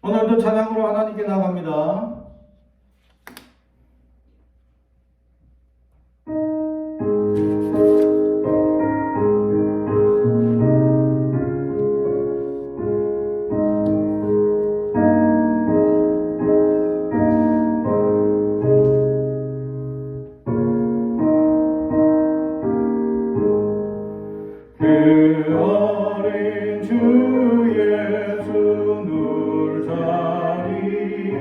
오늘도 찬양으로 하나님께 나갑니다. 그 어린 주 예수 늘 자리여서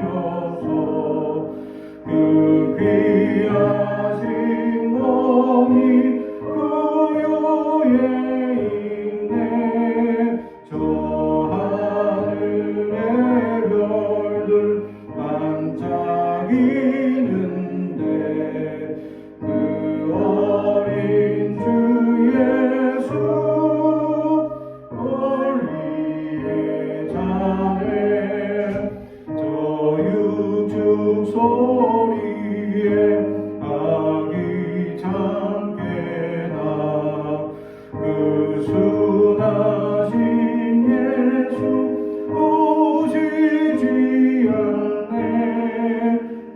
그 귀하신 몸이 구유에 있네. 저 하늘의 별들 반짝이는데 그 어린 주 예수 권리의 자네. 저 육축 소리에 아기창 깨나 그 순하신 예수 오시지 않네.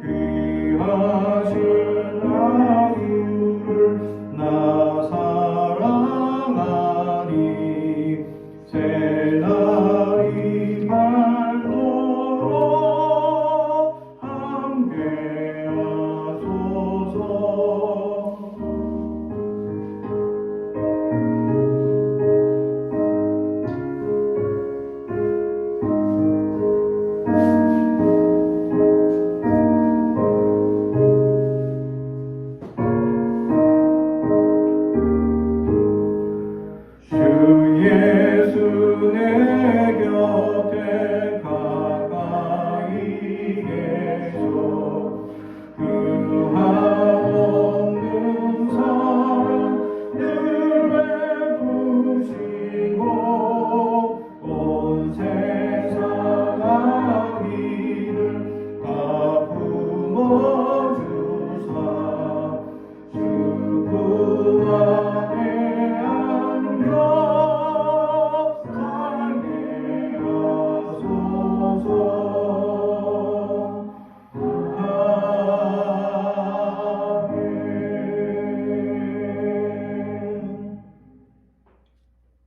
귀하신 아유를 나 사랑하니 새날이 밝도록 함께하소서. 주 예수 내 곁에 가까이 계셔. 그 한없는 사랑 늘 베푸시고 온 세상 악인을 다 품어주사 주 품 안에 안겨 살게 하소서.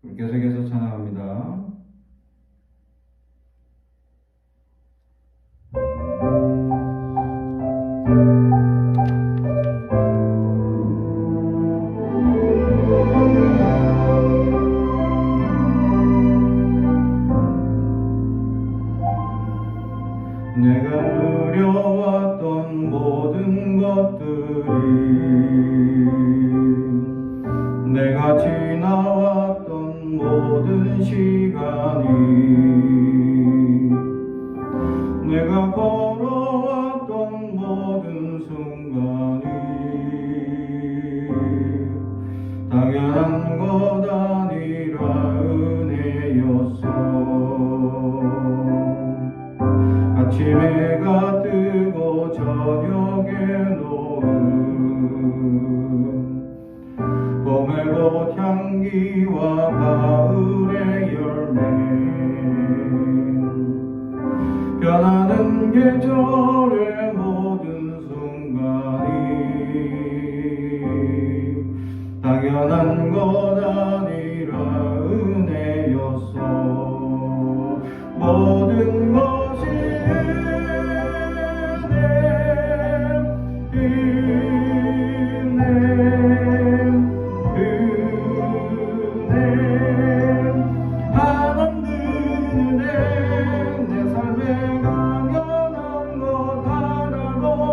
아멘. 계속해서 찬양합니다. 내가 누려왔던 모든 것들이 내가 지나왔던 모든 시간이 내가 걸어왔던 모든 순간이 당연한 것 아니라 은혜였어. 아침 해가 뜨고 저녁에 노을 봄의 꽃향기와 가을의 열매 변하는 계절의 모든 순간이 당연한 것 아니라 은혜였어. 모든 것이 하나님의 내 삶에 당연한 것 하나도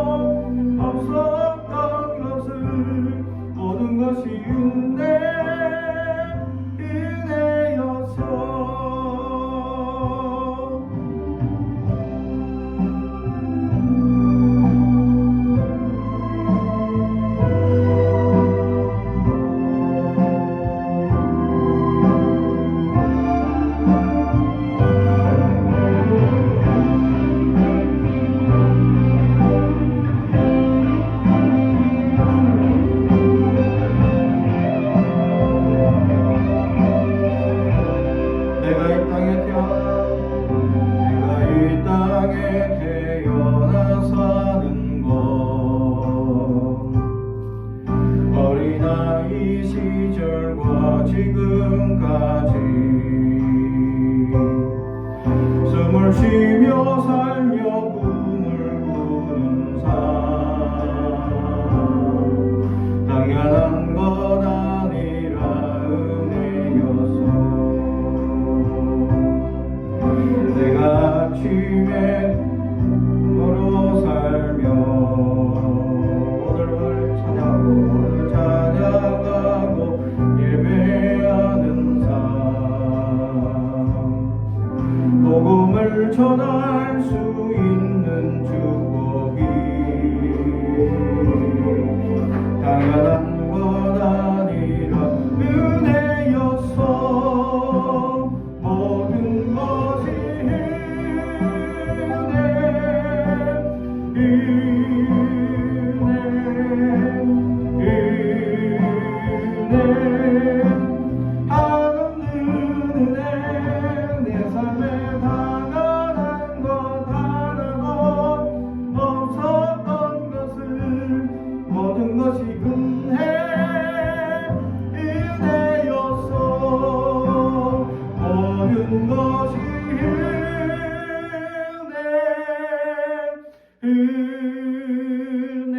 지금까지 숨을 쉬며 살며 꿈을 꾸는 삶 당연한 것 아니라 은혜였어. 내가 아침에 너로 살며 오늘을 찾아가고 예배하는 삶 복음을 전할 수 있는 축복이 당연한 것 아니라 은혜였어. 모든 것이 내 삶에 당연한 것 하나도 없었던 것을 모든 것이 은혜였어. 모든 것이 은혜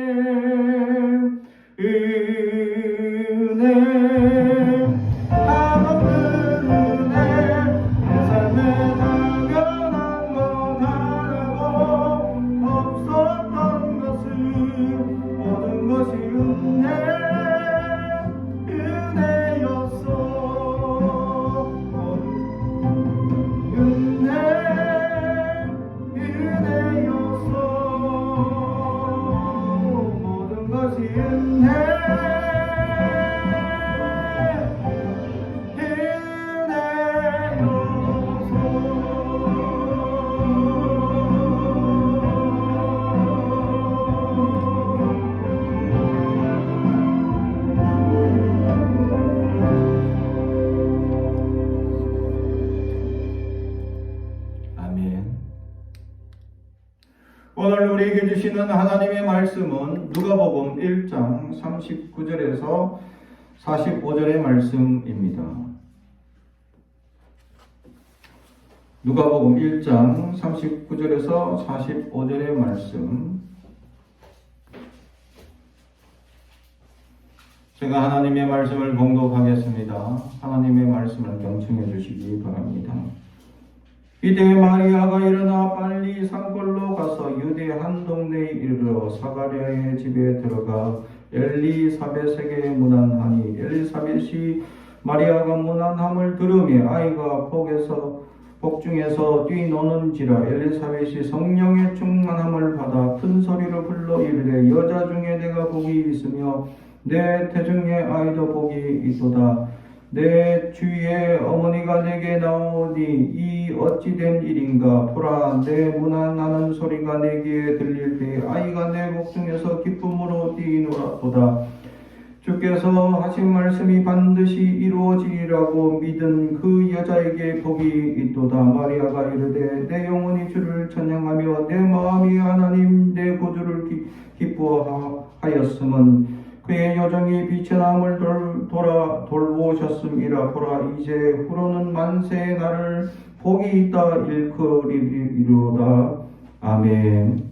한없는 은혜 내 삶에 당연한 것 하나도 없었던 것을 모든 것이 은혜였어. 은혜였어. 모든 것이 아멘. 오늘 우리에게 주시는 하나님의 말씀은 누가복음 1장 39절에서 45절의 말씀입니다. 누가복음 1장 39절에서 45절의 말씀. 제가 하나님의 말씀을 봉독하겠습니다. 하나님의 말씀을 경청해 주시기 바랍니다. 이때 마리아가 일어나 빨리 산골로 가서 유대 한 동네에 이르러 사가랴의 집에 들어가 엘리사벳에게 문안하니 엘리사벳이 마리아가 문안함을 들으며 아이가 복중에서 뛰노는지라 엘리사벳이 성령의 충만함을 받아 큰 소리로 불러 이르되 여자 중에 내가 복이 있으며 내 태중의 아이도 복이 있도다. 내 주위에 어머니가 내게 나오니 이 어찌된 일인가. 보라, 내 문안하는 소리가 내 귀에 들릴 때 아이가 내 복중에서 기쁨으로 뛰노라도다. 주께서 하신 말씀이 반드시 이루어지리라고 믿은 그 여자에게 복이 있도다. 마리아가 이르되 내 영혼이 주를 찬양하며 내 마음이 하나님 내 구주를 기뻐하였음은 그의 여정이 비천함을 돌보셨음이라. 보라, 이제 후로는 만세의 날을 복이 있다 일컬이리로다. 아멘.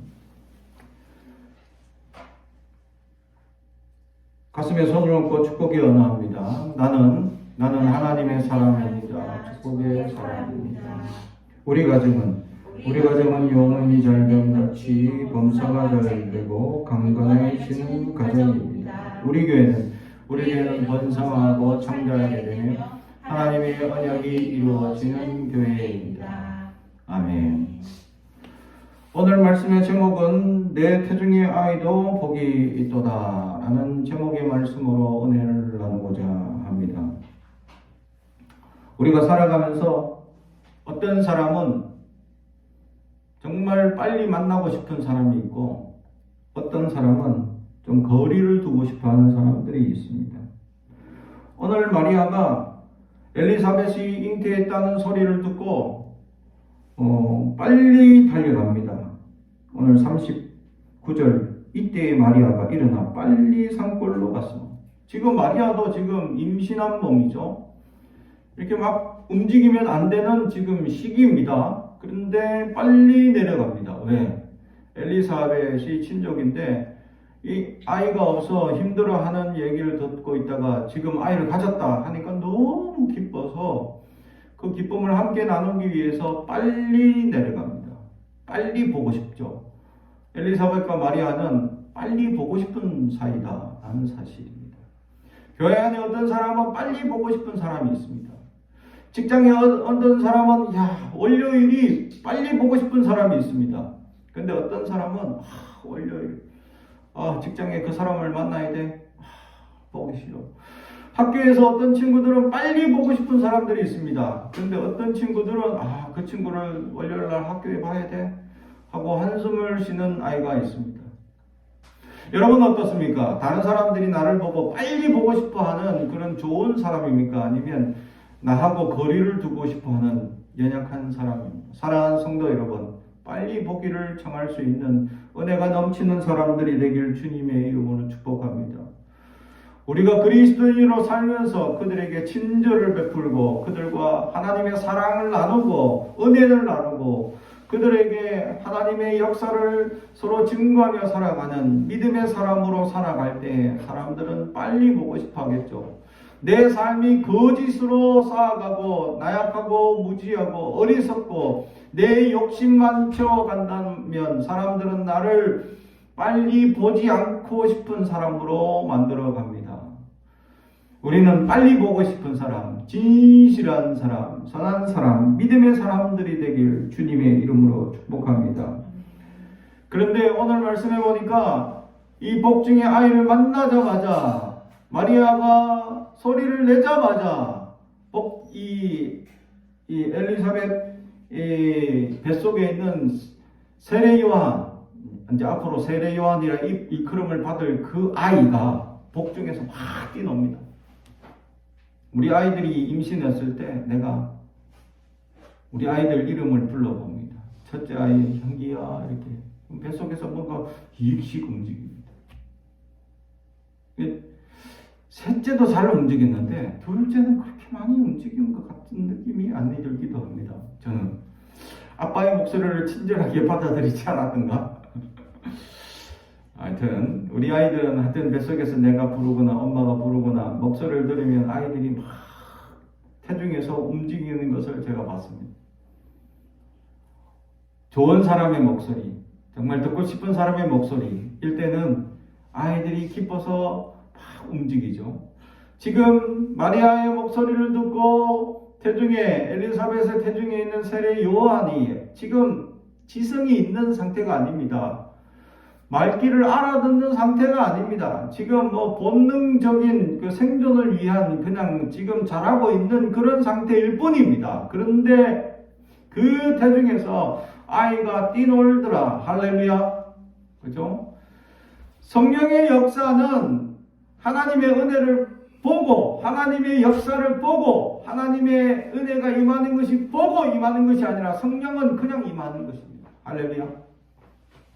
가슴에 손을 얹고 축복의 언어합니다. 나는 하나님의 사람입니다. 축복의 사람입니다. 우리 가정은 영혼이 잘됨 같이 범사가 잘되고 강건해지는 가정입니다. 우리 교회는 번성하고 창대하게 되며 하나님의 언약이 이루어지는 교회입니다. 아멘. 오늘 말씀의 제목은 내 태중의 아이도 복이 있도다 라는 제목의 말씀으로 은혜를 나누고자 합니다. 우리가 살아가면서 어떤 사람은 정말 빨리 만나고 싶은 사람이 있고 어떤 사람은 좀 거리를 두고 싶어하는 사람들이 있습니다. 오늘 마리아가 엘리사벳이 잉태했다는 소리를 듣고 빨리 달려갑니다. 오늘 39절 이때의 마리아가 일어나 빨리 산골로 갔어. 지금 마리아도 지금 임신한 몸이죠. 이렇게 막 움직이면 안 되는 지금 시기입니다. 그런데 빨리 내려갑니다. 왜? 엘리사벳이 친족인데 이 아이가 없어 힘들어하는 얘기를 듣고 있다가 지금 아이를 가졌다 하니까 너무 기뻐서 그 기쁨을 함께 나누기 위해서 빨리 내려갑니다. 빨리 보고 싶죠. 엘리사벳과 마리아는 빨리 보고 싶은 사이다라는 사실입니다. 교회 안에 어떤 사람은 빨리 보고 싶은 사람이 있습니다. 직장에 어떤 사람은 월요일이 빨리 보고 싶은 사람이 있습니다. 근데 어떤 사람은 월요일 직장에 그 사람을 만나야 돼. 보기 싫어. 학교에서 어떤 친구들은 빨리 보고 싶은 사람들이 있습니다. 근데 어떤 친구들은 그 친구를 월요일 날 학교에 봐야 돼 하고 한숨을 쉬는 아이가 있습니다. 여러분 어떻습니까? 다른 사람들이 나를 보고 빨리 보고 싶어 하는 그런 좋은 사람입니까? 아니면 나하고 거리를 두고 싶어 하는 연약한 사람입니까? 사랑하는 성도 여러분, 빨리 보기를 청할 수 있는 은혜가 넘치는 사람들이 되길 주님의 이름으로 축복합니다. 우리가 그리스도인으로 살면서 그들에게 친절을 베풀고 그들과 하나님의 사랑을 나누고 은혜를 나누고 그들에게 하나님의 역사를 서로 증거하며 살아가는 믿음의 사람으로 살아갈 때 사람들은 빨리 보고 싶어 하겠죠. 내 삶이 거짓으로 쌓아가고 나약하고 무지하고 어리석고 내 욕심만 채워간다면 사람들은 나를 빨리 보지 않고 싶은 사람으로 만들어 갑니다. 우리는 빨리 보고 싶은 사람, 진실한 사람, 선한 사람, 믿음의 사람들이 되길 주님의 이름으로 축복합니다. 그런데 오늘 말씀해 보니까 이 복중의 아이를 만나자마자 마리아가 소리를 내자마자 이 엘리사벳 뱃속에 있는 세례 요한, 이제 앞으로 세례 요한이라 일컬음을 받을 그 아이가 복중에서 막 뛰놉니다. 우리 아이들이 임신했을 때 내가 우리 아이들 이름을 불러봅니다. 첫째 아이 현기야 이렇게 뱃속에서 뭔가 기익씩 움직입니다. 셋째도 잘 움직였는데 둘째는 그렇게 많이 움직인 것 같은 느낌이 안 들기도 합니다. 저는 아빠의 목소리를 친절하게 받아들이지 않았던가? 하여튼 우리 아이들은 하여튼 뱃속에서 내가 부르거나 엄마가 부르거나 목소리를 들으면 아이들이 막 태중에서 움직이는 것을 제가 봤습니다. 좋은 사람의 목소리, 정말 듣고 싶은 사람의 목소리일 때는 아이들이 기뻐서 막 움직이죠. 지금 마리아의 목소리를 듣고 태중에 엘리사벳의 태중에 있는 세례 요한이 지금 지성이 있는 상태가 아닙니다. 말귀를 알아듣는 상태가 아닙니다. 지금 본능적인 그 생존을 위한 그냥 지금 자라고 있는 그런 상태일 뿐입니다. 그런데 그 태중에서 아이가 뛰놀더라. 할렐루야. 그죠? 성령의 역사는 하나님의 은혜를 보고 하나님의 역사를 보고 하나님의 은혜가 임하는 것이 보고 임하는 것이 아니라 성령은 그냥 임하는 것입니다. 할렐루야.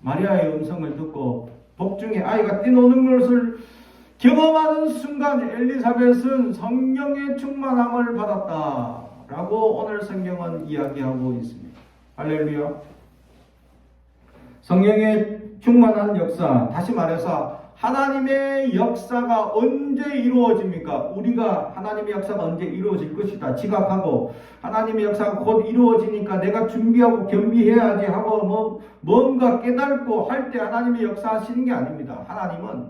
마리아의 음성을 듣고 복중에 아이가 뛰노는 것을 경험하는 순간 엘리사벳은 성령의 충만함을 받았다라고 오늘 성경은 이야기하고 있습니다. 할렐루야. 성령의 충만한 역사, 다시 말해서 하나님의 역사가 언제 이루어집니까? 우리가 하나님의 역사가 언제 이루어질 것이다 지각하고 하나님의 역사가 곧 이루어지니까 내가 준비하고 겸비해야지 하고 뭔가 깨닫고 할 때 하나님의 역사하시는 게 아닙니다. 하나님은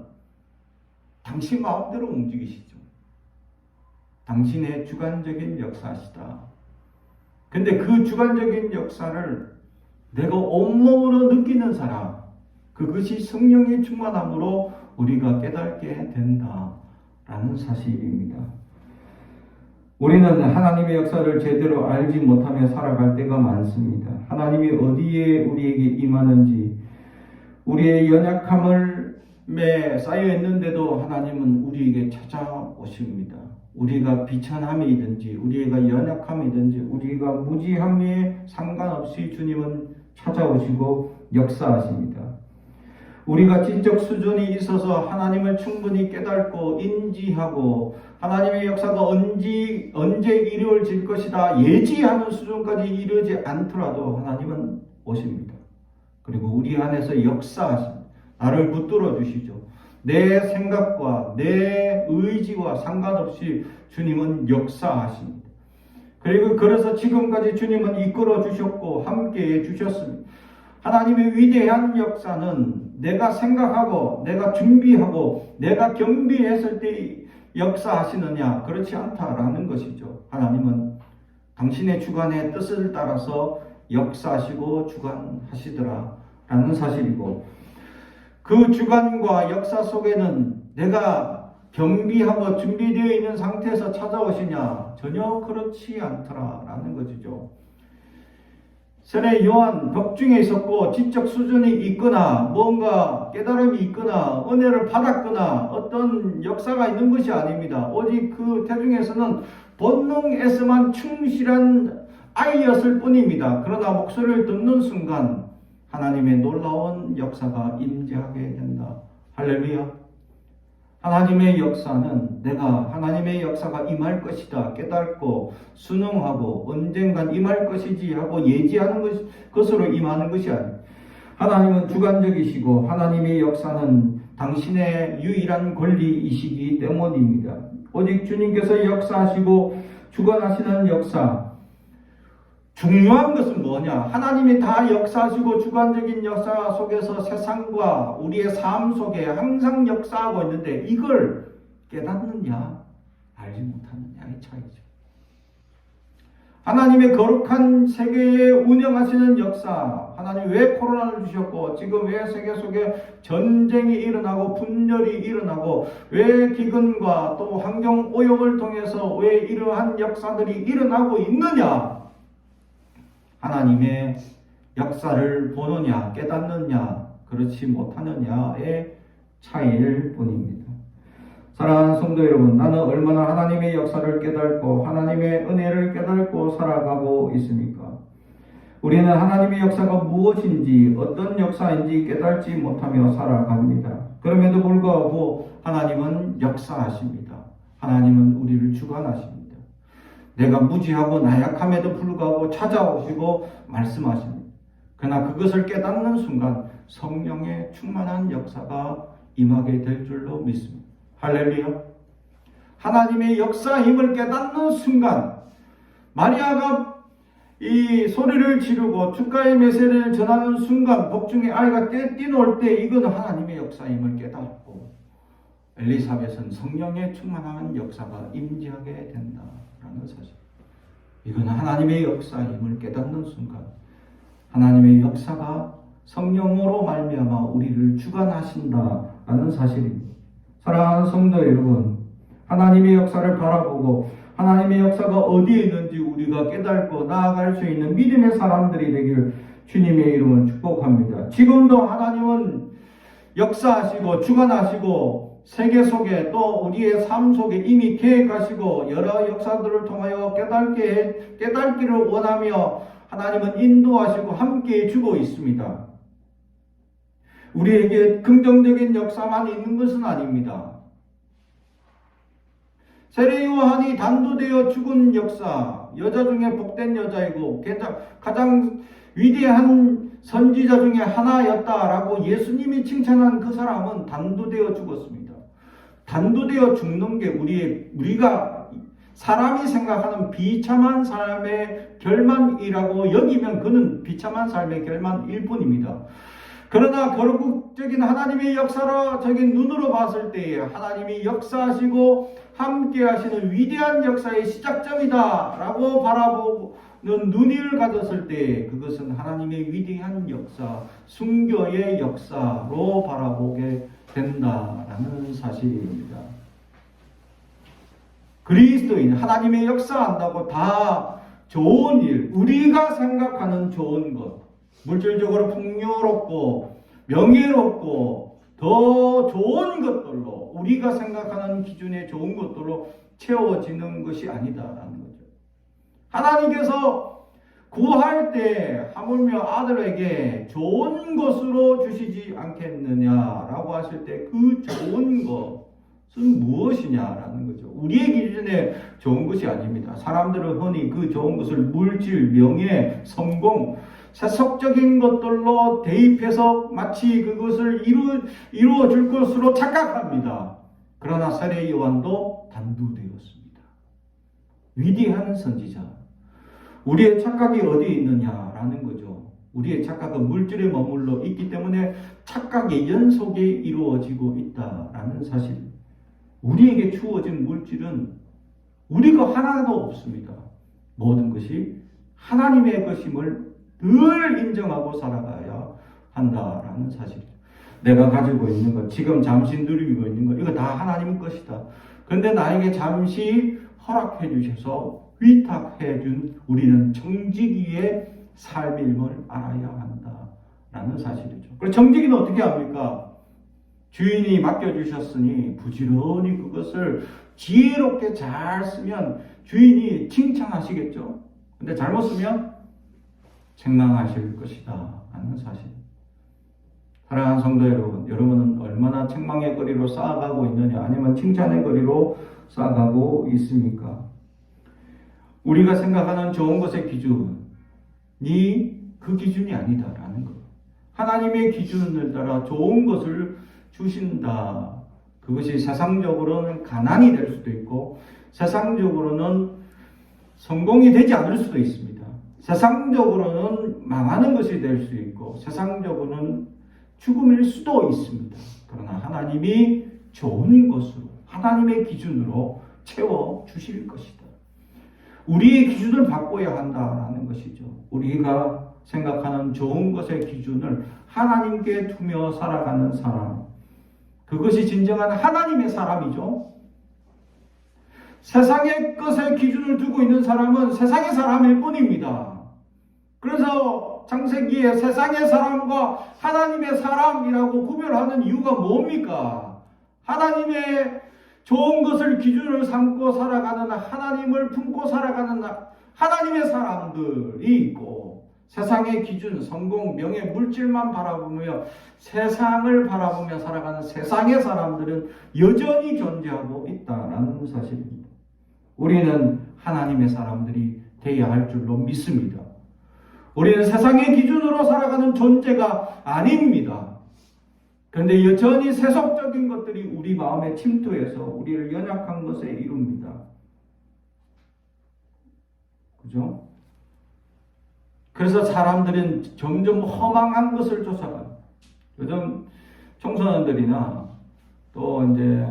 당신 마음대로 움직이시죠. 당신의 주관적인 역사시다. 근데 그 주관적인 역사를 내가 온몸으로 느끼는 사람, 그것이 성령의 충만함으로 우리가 깨닫게 된다라는 사실입니다. 우리는 하나님의 역사를 제대로 알지 못하며 살아갈 때가 많습니다. 하나님이 어디에 우리에게 임하는지, 우리의 연약함에 쌓여 있는데도 하나님은 우리에게 찾아오십니다. 우리가 비천함이든지, 우리가 연약함이든지, 우리가 무지함에 상관없이 주님은 찾아오시고 역사하십니다. 우리가 지적 수준이 있어서 하나님을 충분히 깨닫고 인지하고 하나님의 역사가 언제 이루어질 것이다 예지하는 수준까지 이르지 않더라도 하나님은 오십니다. 그리고 우리 안에서 역사하십니다. 나를 붙들어 주시죠. 내 생각과 내 의지와 상관없이 주님은 역사하십니다. 그리고 그래서 지금까지 주님은 이끌어 주셨고 함께해 주셨습니다. 하나님의 위대한 역사는 내가 생각하고 내가 준비하고 내가 겸비했을 때 역사하시느냐 그렇지 않다라는 것이죠. 하나님은 당신의 주관의 뜻을 따라서 역사하시고 주관하시더라라는 사실이고 그 주관과 역사 속에는 내가 겸비하고 준비되어 있는 상태에서 찾아오시냐 전혀 그렇지 않더라라는 것이죠. 세례 요한 벽중에 있었고 지적 수준이 있거나 뭔가 깨달음이 있거나 은혜를 받았거나 어떤 역사가 있는 것이 아닙니다. 오직 그 태중에서는 본능에서만 충실한 아이였을 뿐입니다. 그러나 목소리를 듣는 순간 하나님의 놀라운 역사가 임재하게 된다. 할렐루야. 하나님의 역사는 내가 하나님의 역사가 임할 것이다 깨닫고 순응하고 언젠간 임할 것이지 하고 예지하는 것으로 임하는 것이 아닙니다. 하나님은 주관적이시고 하나님의 역사는 당신의 유일한 권리이시기 때문입니다. 오직 주님께서 역사하시고 주관하시는 역사, 중요한 것은 뭐냐? 하나님이 다 역사하시고 주관적인 역사 속에서 세상과 우리의 삶 속에 항상 역사하고 있는데 이걸 깨닫느냐 알지 못하느냐의 차이죠. 하나님의 거룩한 세계에 운영하시는 역사, 하나님 왜 코로나를 주셨고 지금 왜 세계 속에 전쟁이 일어나고 분열이 일어나고 왜 기근과 또 환경 오염을 통해서 왜 이러한 역사들이 일어나고 있느냐? 하나님의 역사를 보느냐 깨닫느냐 그렇지 못하느냐의 차이일 뿐입니다. 사랑하는 성도 여러분, 나는 얼마나 하나님의 역사를 깨닫고 하나님의 은혜를 깨닫고 살아가고 있습니까? 우리는 하나님의 역사가 무엇인지 어떤 역사인지 깨닫지 못하며 살아갑니다. 그럼에도 불구하고 하나님은 역사하십니다. 하나님은 우리를 주관하십니다. 내가 무지하고 나약함에도 불구하고 찾아오시고 말씀하십니다. 그러나 그것을 깨닫는 순간 성령의 충만한 역사가 임하게 될 줄로 믿습니다. 할렐루야. 하나님의 역사임을 깨닫는 순간 마리아가 이 소리를 지르고 축가의 메시지를 전하는 순간 복중에 아이가 뛰놀 때 이건 하나님의 역사임을 깨닫고 엘리사벳은 성령의 충만한 역사가 임재하게 된다라는 사실. 이건 하나님의 역사임을 깨닫는 순간 하나님의 역사가 성령으로 말미암아 우리를 주관하신다라는 사실입니다. 사랑하는 성도 여러분, 하나님의 역사를 바라보고 하나님의 역사가 어디에 있는지 우리가 깨닫고 나아갈 수 있는 믿음의 사람들이 되길 주님의 이름을 축복합니다. 지금도 하나님은 역사하시고 주관하시고 세계 속에 또 우리의 삶 속에 이미 계획하시고 여러 역사들을 통하여 깨닫기를 원하며 하나님은 인도하시고 함께해 주고 있습니다. 우리에게 긍정적인 역사만 있는 것은 아닙니다. 세례 요한이 단도되어 죽은 역사, 여자 중에 복된 여자이고 가장 위대한 선지자 중에 하나였다라고 예수님이 칭찬한 그 사람은 단도되어 죽었습니다. 단도되어 죽는 게 우리가 사람이 생각하는 비참한 삶의 결말이라고 여기면 그는 비참한 삶의 결말일 뿐입니다. 그러나 거룩적인 하나님의 역사적인 눈으로 봤을 때에 하나님이 역사하시고 함께 하시는 위대한 역사의 시작점이다 라고 바라보는 눈을 가졌을 때 그것은 하나님의 위대한 역사, 순교의 역사로 바라보게 된다라는 사실입니다. 그리스도인 하나님의 역사한다고 다 좋은 일, 우리가 생각하는 좋은 것, 물질적으로 풍요롭고 명예롭고 더 좋은 것들로 우리가 생각하는 기준의 좋은 것들로 채워지는 것이 아니다라는 거죠. 하나님께서 구할 때 하물며 아들에게 좋은 것으로 주시지 않겠느냐라고 하실 때 그 좋은 것은 무엇이냐라는 거죠. 우리의 기준에 좋은 것이 아닙니다. 사람들은 흔히 그 좋은 것을 물질, 명예, 성공, 세속적인 것들로 대입해서 마치 그것을 이루어 줄 것으로 착각합니다. 그러나 세례 요한도 단두되었습니다. 위대한 선지자. 우리의 착각이 어디에 있느냐라는 거죠. 우리의 착각은 물질에 머물러 있기 때문에 착각의 연속이 이루어지고 있다라는 사실. 우리에게 주어진 물질은 우리가 하나도 없습니다. 모든 것이 하나님의 것임을 늘 인정하고 살아가야 한다라는 사실. 내가 가지고 있는 것, 지금 잠시 누리고 있는 것, 이거 다 하나님 것이다. 그런데 나에게 잠시 허락해 주셔서 위탁해 준 우리는 정직이의 삶임을 알아야 한다라는 사실이죠. 그리고 정직이는 어떻게 합니까? 주인이 맡겨주셨으니 부지런히 그것을 지혜롭게 잘 쓰면 주인이 칭찬하시겠죠. 근데 잘못 쓰면 책망하실 것이다 라는 사실. 사랑하는 성도 여러분, 여러분은 얼마나 책망의 거리로 쌓아가고 있느냐, 아니면 칭찬의 거리로 쌓아가고 있습니까? 우리가 생각하는 좋은 것의 기준이 그 기준이 아니다라는 것. 하나님의 기준을 따라 좋은 것을 주신다. 그것이 세상적으로는 가난이 될 수도 있고, 세상적으로는 성공이 되지 않을 수도 있습니다. 세상적으로는 망하는 것이 될 수 있고, 세상적으로는 죽음일 수도 있습니다. 그러나 하나님이 좋은 것으로, 하나님의 기준으로 채워 주실 것이다. 우리의 기준을 바꿔야 한다라는 것이죠. 우리가 생각하는 좋은 것의 기준을 하나님께 두며 살아가는 사람, 그것이 진정한 하나님의 사람이죠. 세상의 것의 기준을 두고 있는 사람은 세상의 사람일 뿐입니다. 그래서 창세기에 세상의 사람과 하나님의 사람이라고 구별하는 이유가 뭡니까? 하나님의 좋은 것을 기준으로 삼고 살아가는, 하나님을 품고 살아가는 하나님의 사람들이 있고, 세상의 기준, 성공, 명예, 물질만 바라보며 세상을 바라보며 살아가는 세상의 사람들은 여전히 존재하고 있다는 사실입니다. 우리는 하나님의 사람들이 되어야 할 줄로 믿습니다. 우리는 세상의 기준으로 살아가는 존재가 아닙니다. 그런데 여전히 세속적인 것들이 우리 마음에 침투해서 우리를 연약한 것에 이룹니다. 그죠? 그래서 사람들은 점점 허망한 것을 쫓아가요. 요즘 청소년들이나 또 이제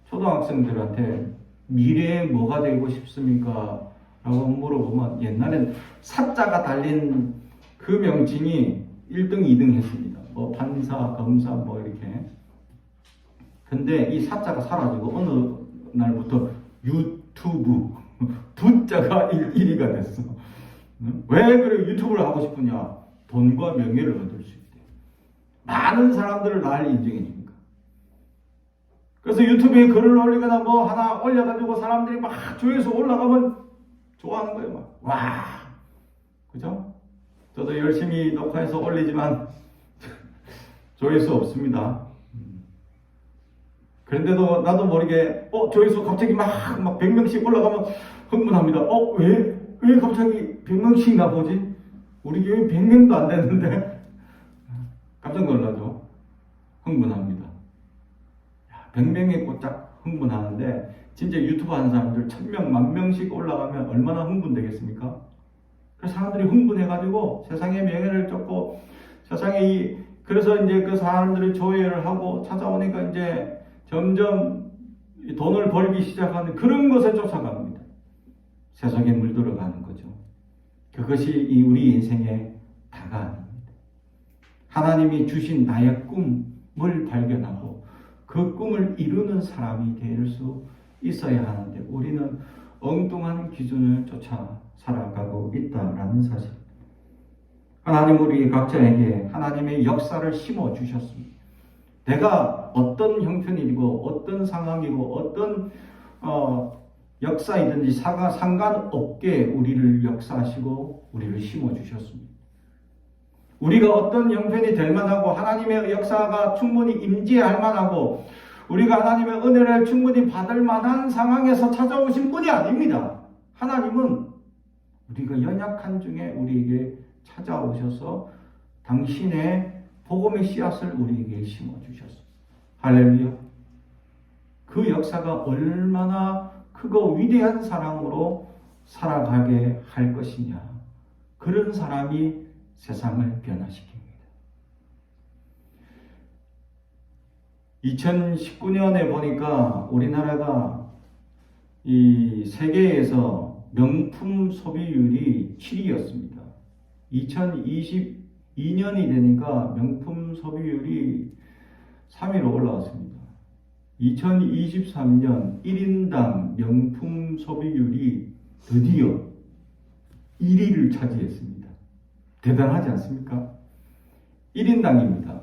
초등학생들한테 미래에 뭐가 되고 싶습니까? 라고 물어보면 옛날엔 사자가 달린 그 명칭이 1등, 2등 했습니다. 뭐 판사, 검사 뭐 이렇게. 근데 이 사자가 사라지고 어느 날부터 유튜브 부자가 1위가 됐어. 왜 그래 유튜브를 하고 싶으냐? 돈과 명예를 얻을 수 있대. 많은 사람들을 날 인정해 줍니까? 그래서 유튜브에 글을 올리거나 뭐 하나 올려가지고 사람들이 막 조회수 올라가면 좋아하는 거예요. 막. 와, 그죠? 저도 열심히 녹화해서 올리지만 조회수 없습니다. 그런데도 나도 모르게 조회수 갑자기 막 100명씩 올라가면 흥분합니다. 왜 갑자기 100명씩 나보지? 우리 교회 100명도 안 됐는데 깜짝 놀라죠. 흥분합니다. 100명에 꽂짝 흥분하는데 진짜 유튜브 하는 사람들 1000명, 10,000명씩 올라가면 얼마나 흥분되겠습니까? 그래서 사람들이 흥분해가지고 세상의 명예를 쫓고 그래서 이제 그 사람들이 조회를 하고 찾아오니까 이제 점점 돈을 벌기 시작하는 그런 것에 쫓아갑니다. 세상에 물들어가는 거죠. 그것이 우리 인생의 다가 아닙니다. 하나님이 주신 나의 꿈을 발견하고 그 꿈을 이루는 사람이 될 수 있어야 하는데 우리는 엉뚱한 기준을 쫓아 살아가고 있다라는 사실. 하나님 우리 각자에게 하나님의 역사를 심어 주셨습니다. 내가 어떤 형편이고 어떤 상황이고 어떤 역사이든지 상관없게 우리를 역사하시고 우리를 심어주셨습니다. 우리가 어떤 형편이 될 만하고 하나님의 역사가 충분히 임재할 만하고 우리가 하나님의 은혜를 충분히 받을 만한 상황에서 찾아오신 분이 아닙니다. 하나님은 우리가 연약한 중에 우리에게 찾아오셔서 당신의 복음의 씨앗을 우리에게 심어주셨습니다. 할렐루야. 그 역사가 얼마나 크고 위대한 사랑으로 살아가게 할 것이냐. 그런 사람이 세상을 변화시킵니다. 2019년에 보니까 우리나라가 이 세계에서 명품 소비율이 7위였습니다. 2022년이 되니까 명품 소비율이 3위로 올라왔습니다. 2023년 1인당 명품 소비율이 드디어 1위를 차지했습니다. 대단하지 않습니까? 1인당입니다.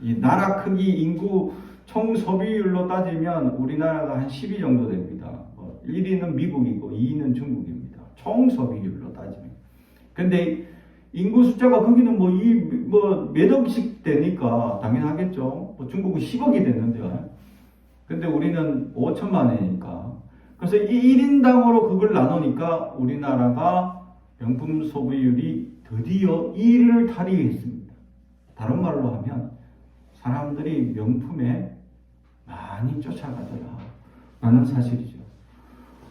이 나라 크기 인구 총 소비율로 따지면 우리나라가 한 10위 정도 됩니다. 1위는 미국이고 2위는 중국입니다. 총 소비율로 따지면. 근데 인구 숫자가 거기는 몇 억씩 되니까 당연하겠죠. 중국은 10억이 됐는데. 근데 우리는 5천만 원이니까. 그래서 이 1인당으로 그걸 나누니까 우리나라가 명품 소비율이 드디어 1위를 탈의했습니다. 다른 말로 하면 사람들이 명품에 많이 쫓아가더라 라는 사실이죠.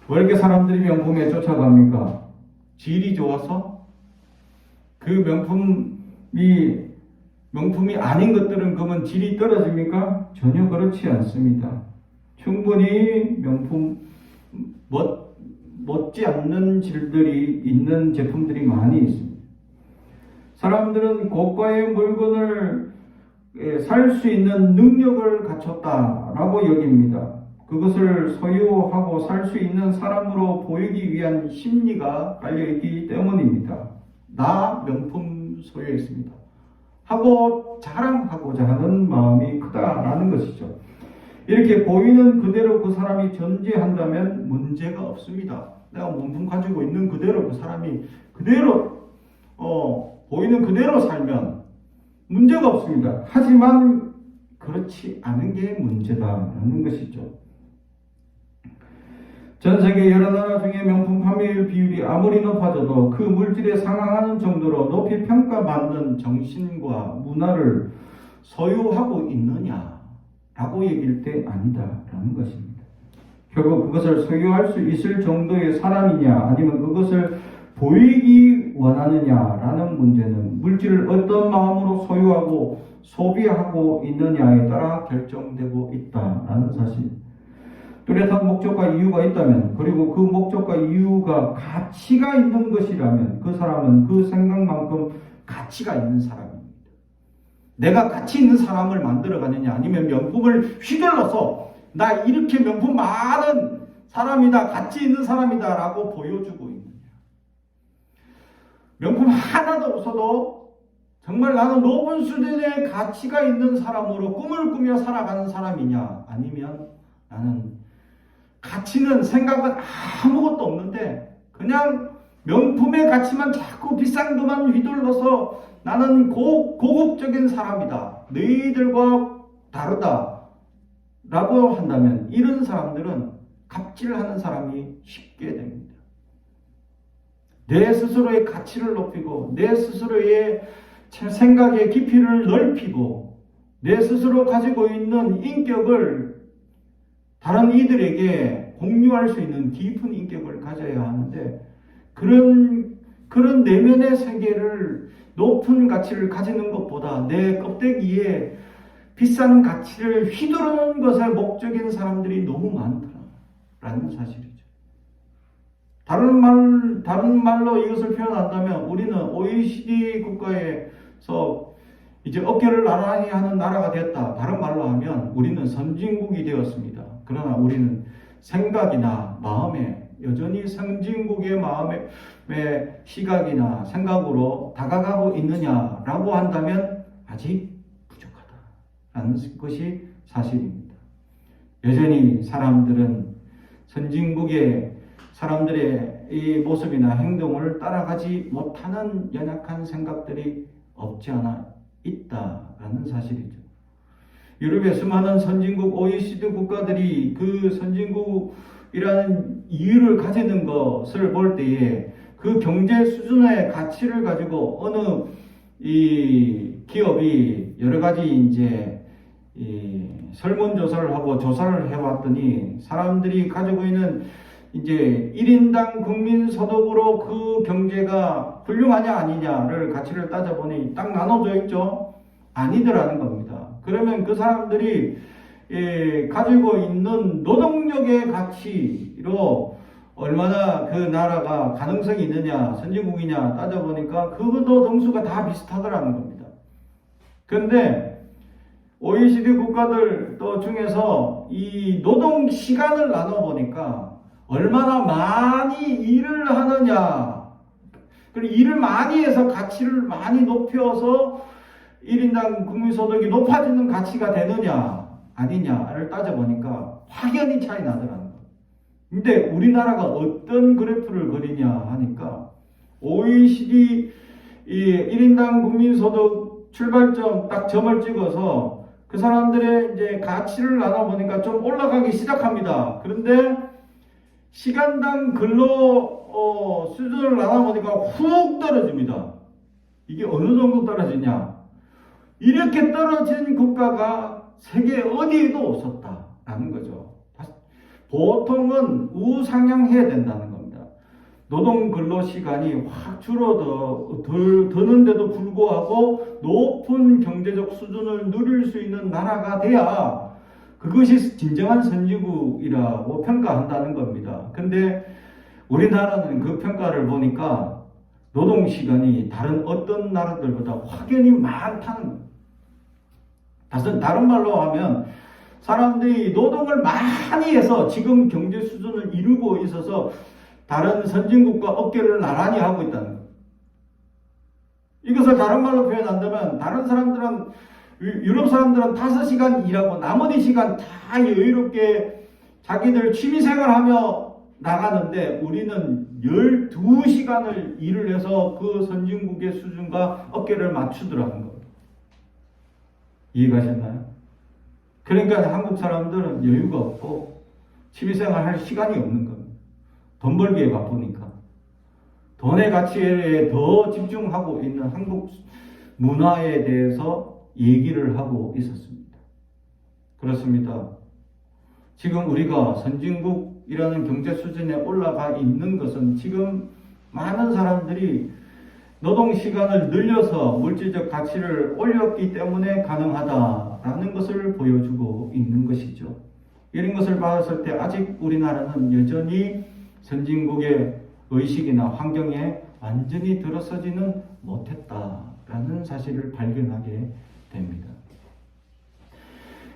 왜 이렇게 사람들이 명품에 쫓아갑니까? 질이 좋아서? 그 명품이 아닌 것들은 그러면 질이 떨어집니까? 전혀 그렇지 않습니다. 충분히 명품 못지 않는 질들이 있는 제품들이 많이 있습니다. 사람들은 고가의 물건을 살 수 있는 능력을 갖췄다라고 여깁니다. 그것을 소유하고 살 수 있는 사람으로 보이기 위한 심리가 깔려있기 때문입니다. 나 명품 소유했습니다 하고 자랑하고자 하는 마음이 크다라는 것이죠. 이렇게 보이는 그대로 그 사람이 존재한다면 문제가 없습니다. 내가 명품 가지고 있는 그대로 그 사람이 그대로 보이는 그대로 살면 문제가 없습니다. 하지만 그렇지 않은 게 문제다라는 것이죠. 전 세계 여러 나라 중에 명품 판매율 비율이 아무리 높아져도 그 물질에 상응하는 정도로 높이 평가받는 정신과 문화를 소유하고 있느냐라고 얘기할 때 아니다라는 것입니다. 결국 그것을 소유할 수 있을 정도의 사람이냐 아니면 그것을 보이기 원하느냐라는 문제는 물질을 어떤 마음으로 소유하고 소비하고 있느냐에 따라 결정되고 있다라는 사실. 뚜렷한 목적과 이유가 있다면 그리고 그 목적과 이유가 가치가 있는 것이라면 그 사람은 그 생각만큼 가치가 있는 사람입니다. 내가 가치 있는 사람을 만들어가느냐 아니면 명품을 휘둘러서 나 이렇게 명품 많은 사람이다 가치 있는 사람이다 라고 보여주고 있느냐. 명품 하나도 없어도 정말 나는 높은 수준의 가치가 있는 사람으로 꿈을 꾸며 살아가는 사람이냐 아니면 나는 가치는 생각은 아무것도 없는데 그냥 명품의 가치만 자꾸 비싼 것만 휘둘러서 나는 고급적인 사람이다. 너희들과 다르다. 라고 한다면 이런 사람들은 갑질하는 사람이 쉽게 됩니다. 내 스스로의 가치를 높이고 내 스스로의 생각의 깊이를 넓히고 내 스스로 가지고 있는 인격을 다른 이들에게 공유할 수 있는 깊은 인격을 가져야 하는데 그런 내면의 세계를 높은 가치를 가지는 것보다 내 껍데기에 비싼 가치를 휘두르는 것에 목적인 사람들이 너무 많다라는 사실이죠. 다른 말로 이것을 표현한다면 우리는 OECD 국가에서 이제 어깨를 나란히 하는 나라가 됐다. 다른 말로 하면 우리는 선진국이 되었습니다. 그러나 우리는 생각이나 마음에 여전히 선진국의 마음의 시각이나 생각으로 다가가고 있느냐라고 한다면 아직 부족하다라는 것이 사실입니다. 여전히 사람들은 선진국의 사람들의 이 모습이나 행동을 따라가지 못하는 연약한 생각들이 없지 않아 있다라는 사실이죠. 유럽의 수많은 선진국 OECD 국가들이 그 선진국이라는 이유를 가지는 것을 볼 때에 그 경제 수준의 가치를 가지고 어느 이 기업이 여러 가지 이제 설문조사를 하고 조사를 해왔더니 사람들이 가지고 있는 이제 1인당 국민소득으로 그 경제가 훌륭하냐 아니냐를 가치를 따져보니 딱 나눠져 있죠. 아니더라는 겁니다. 그러면 그 사람들이 가지고 있는 노동력의 가치로 얼마나 그 나라가 가능성이 있느냐, 선진국이냐 따져보니까 그것도 등수가 다 비슷하더라는 겁니다. 그런데 OECD 국가들 또 중에서 이 노동 시간을 나눠보니까 얼마나 많이 일을 하느냐, 그리고 일을 많이 해서 가치를 많이 높여서 1인당 국민소득이 높아지는 가치가 되느냐 아니냐를 따져보니까 확연히 차이 나더라는 거예요. 근데 우리나라가 어떤 그래프를 그리냐 하니까 OECD 1인당 국민소득 출발점 딱 점을 찍어서 그 사람들의 이제 가치를 나눠보니까 좀 올라가기 시작합니다. 그런데 시간당 근로 수준을 나눠보니까 훅 떨어집니다. 이게 어느 정도 떨어지냐? 이렇게 떨어진 국가가 세계 어디에도 없었다라는 거죠. 보통은 우상향해야 된다는 겁니다. 노동 근로 시간이 확 줄어드는데도 불구하고 높은 경제적 수준을 누릴 수 있는 나라가 돼야 그것이 진정한 선진국이라고 평가한다는 겁니다. 근데 우리나라는 그 평가를 보니까 노동 시간이 다른 어떤 나라들보다 확연히 많다는 거예요. 다른 말로 하면 사람들이 노동을 많이 해서 지금 경제 수준을 이루고 있어서 다른 선진국과 어깨를 나란히 하고 있다는 거예요. 이것을 다른 말로 표현한다면 다른 사람들은 유럽 사람들은 5시간 일하고 나머지 시간 다 여유롭게 자기들 취미생활하며 나가는데 우리는 12시간을 일을 해서 그 선진국의 수준과 어깨를 맞추더라는 거예요. 이해가셨나요? 그러니까 한국 사람들은 여유가 없고 취미생활 할 시간이 없는 겁니다. 돈 벌기에 바쁘니까. 돈의 가치에 더 집중하고 있는 한국 문화에 대해서 얘기를 하고 있었습니다. 그렇습니다. 지금 우리가 선진국이라는 경제 수준에 올라가 있는 것은 지금 많은 사람들이 노동시간을 늘려서 물질적 가치를 올렸기 때문에 가능하다라는 것을 보여주고 있는 것이죠. 이런 것을 봤을 때 아직 우리나라는 여전히 선진국의 의식이나 환경에 완전히 들어서지는 못했다라는 사실을 발견하게 됩니다.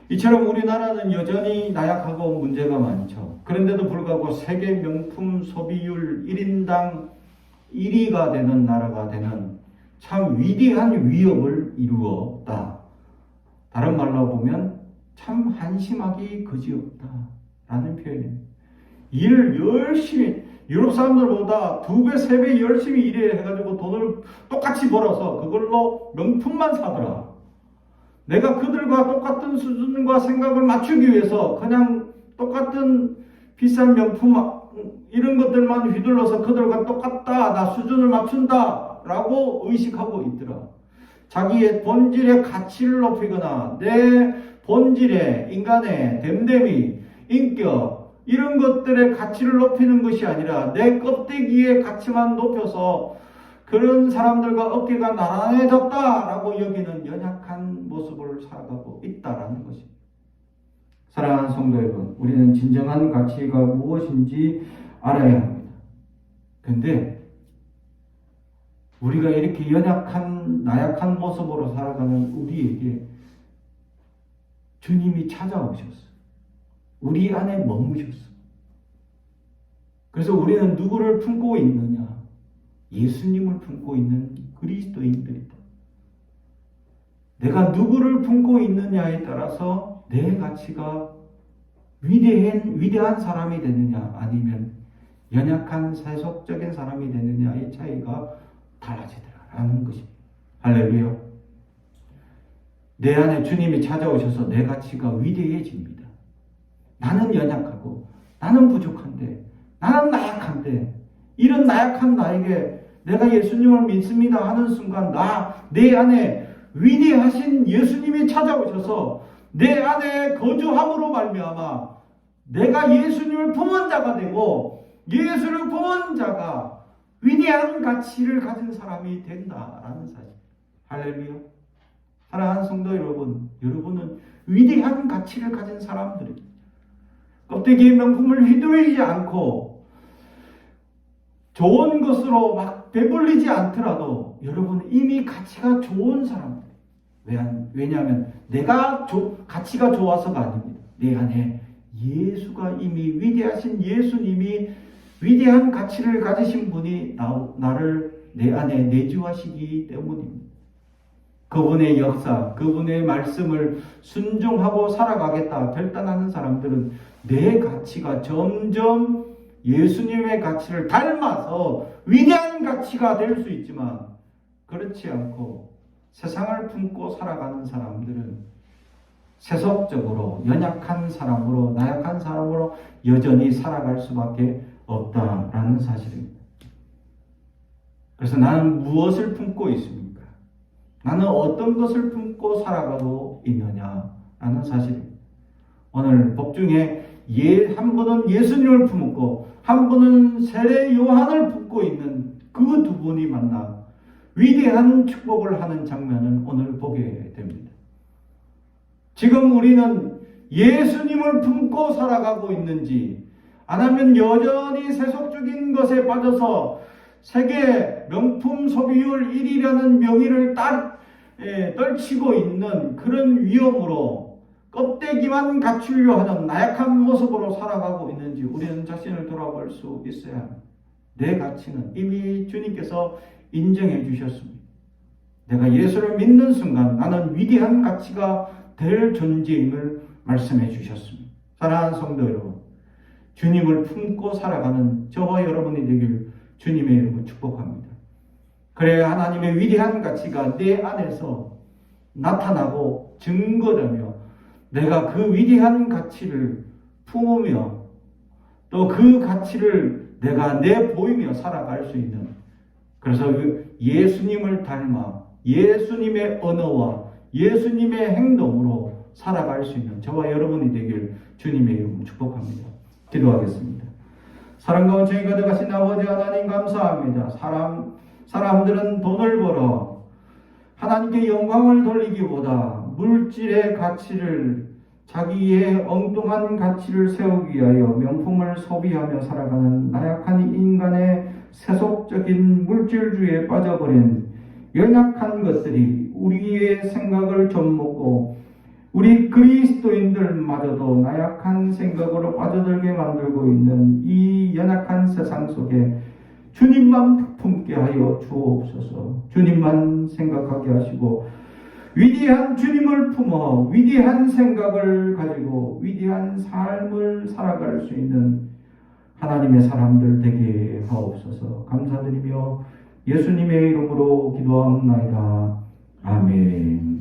이처럼 우리나라는 여전히 나약하고 문제가 많죠. 그런데도 불구하고 세계 명품 소비율 1인당 1위가 되는 나라가 되는 참 위대한 위협을 이루었다. 다른 말로 보면 참 한심하기 그지없다 라는 표현입니다. 일을 열심히 유럽 사람들보다 2배, 3배 열심히 일해가지고 돈을 똑같이 벌어서 그걸로 명품만 사더라. 내가 그들과 똑같은 수준과 생각을 맞추기 위해서 그냥 똑같은 비싼 명품 이런 것들만 휘둘러서 그들과 똑같다, 나 수준을 맞춘다 라고 의식하고 있더라. 자기의 본질의 가치를 높이거나 내 본질의 인간의 됨됨이, 인격 이런 것들의 가치를 높이는 것이 아니라 내 껍데기의 가치만 높여서 그런 사람들과 어깨가 나란해졌다라고 여기는 연약한 모습을 살아가고 있다라는 것입니다. 사랑하는 성도 여러분, 우리는 진정한 가치가 무엇인지 알아야 합니다. 근데 우리가 이렇게 나약한 모습으로 살아가는 우리에게 주님이 찾아오셨어요. 우리 안에 머무셨어요. 그래서 우리는 누구를 품고 있느냐? 예수님을 품고 있는 그리스도인들이다. 내가 누구를 품고 있느냐에 따라서 내 가치가 위대한 사람이 되느냐 아니면 연약한 세속적인 사람이 되느냐의 차이가 달라지더라라는 것입니다. 할렐루야. 내 안에 주님이 찾아오셔서 내 가치가 위대해집니다. 나는 연약하고 나는 부족한데 나는 나약한데 이런 나약한 나에게 내가 예수님을 믿습니다 하는 순간 내 안에 위대하신 예수님이 찾아오셔서 내 안에 거주함으로 말미암아 내가 예수님을 품은 자가 되고 예수를 품은 자가 위대한 가치를 가진 사람이 된다라는 사실. 할렐루야. 사랑하는 성도 여러분, 여러분은 위대한 가치를 가진 사람들입니다. 껍데기의 명품을 휘둘리지 않고 좋은 것으로 막 배불리지 않더라도 여러분은 이미 가치가 좋은 사람들. 왜냐하면 내가 가치가 좋아서가 아닙니다. 내 안에 예수가 이미 위대하신 예수님이 위대한 가치를 가지신 분이 나를 내 안에 내주하시기 때문입니다. 그분의 역사, 그분의 말씀을 순종하고 살아가겠다 결단하는 사람들은 내 가치가 점점 예수님의 가치를 닮아서 위대한 가치가 될 수 있지만 그렇지 않고 세상을 품고 살아가는 사람들은 세속적으로 연약한 사람으로 나약한 사람으로 여전히 살아갈 수밖에 없다라는 사실입니다. 그래서 나는 무엇을 품고 있습니까? 나는 어떤 것을 품고 살아가고 있느냐라는 사실입니다. 오늘 복중에 한 분은 예수님을 품고 한 분은 세례 요한을 품고 있는 그 두 분이 만나 위대한 축복을 하는 장면을 오늘 보게 됩니다. 지금 우리는 예수님을 품고 살아가고 있는지 아니면 여전히 세속적인 것에 빠져서 세계 명품 소비율 1위라는 명의를 떨치고 있는 그런 위험으로 껍데기만 갖추려 하는 나약한 모습으로 살아가고 있는지 우리는 자신을 돌아볼 수 있어야 합니다. 내 가치는 이미 주님께서 인정해 주셨습니다. 내가 예수를 믿는 순간 나는 위대한 가치가 될 존재임을 말씀해 주셨습니다. 사랑하는 성도 여러분, 주님을 품고 살아가는 저와 여러분이 되길 주님의 이름으로 축복합니다. 그래야 하나님의 위대한 가치가 내 안에서 나타나고 증거되며 내가 그 위대한 가치를 품으며 또 그 가치를 내가 내보이며 살아갈 수 있는, 그래서 예수님을 닮아 예수님의 언어와 예수님의 행동으로 살아갈 수 있는 저와 여러분이 되길 주님의 이름으로 축복합니다. 기도하겠습니다. 사랑과 은총이 가득하신 아버지 하나님 감사합니다. 사람들은 돈을 벌어 하나님께 영광을 돌리기보다 물질의 가치를, 자기의 엉뚱한 가치를 세우기 위하여 명품을 소비하며 살아가는 나약한 인간의 세속적인 물질주의에 빠져버린 연약한 것들이 우리의 생각을 좀먹고 우리 그리스도인들마저도 나약한 생각으로 빠져들게 만들고 있는 이 연약한 세상 속에 주님만 품게 하여 주옵소서. 주님만 생각하게 하시고 위대한 주님을 품어 위대한 생각을 가지고 위대한 삶을 살아갈 수 있는 하나님의 사람들 되게 하옵소서. 감사드리며 예수님의 이름으로 기도하옵나이다. 아멘.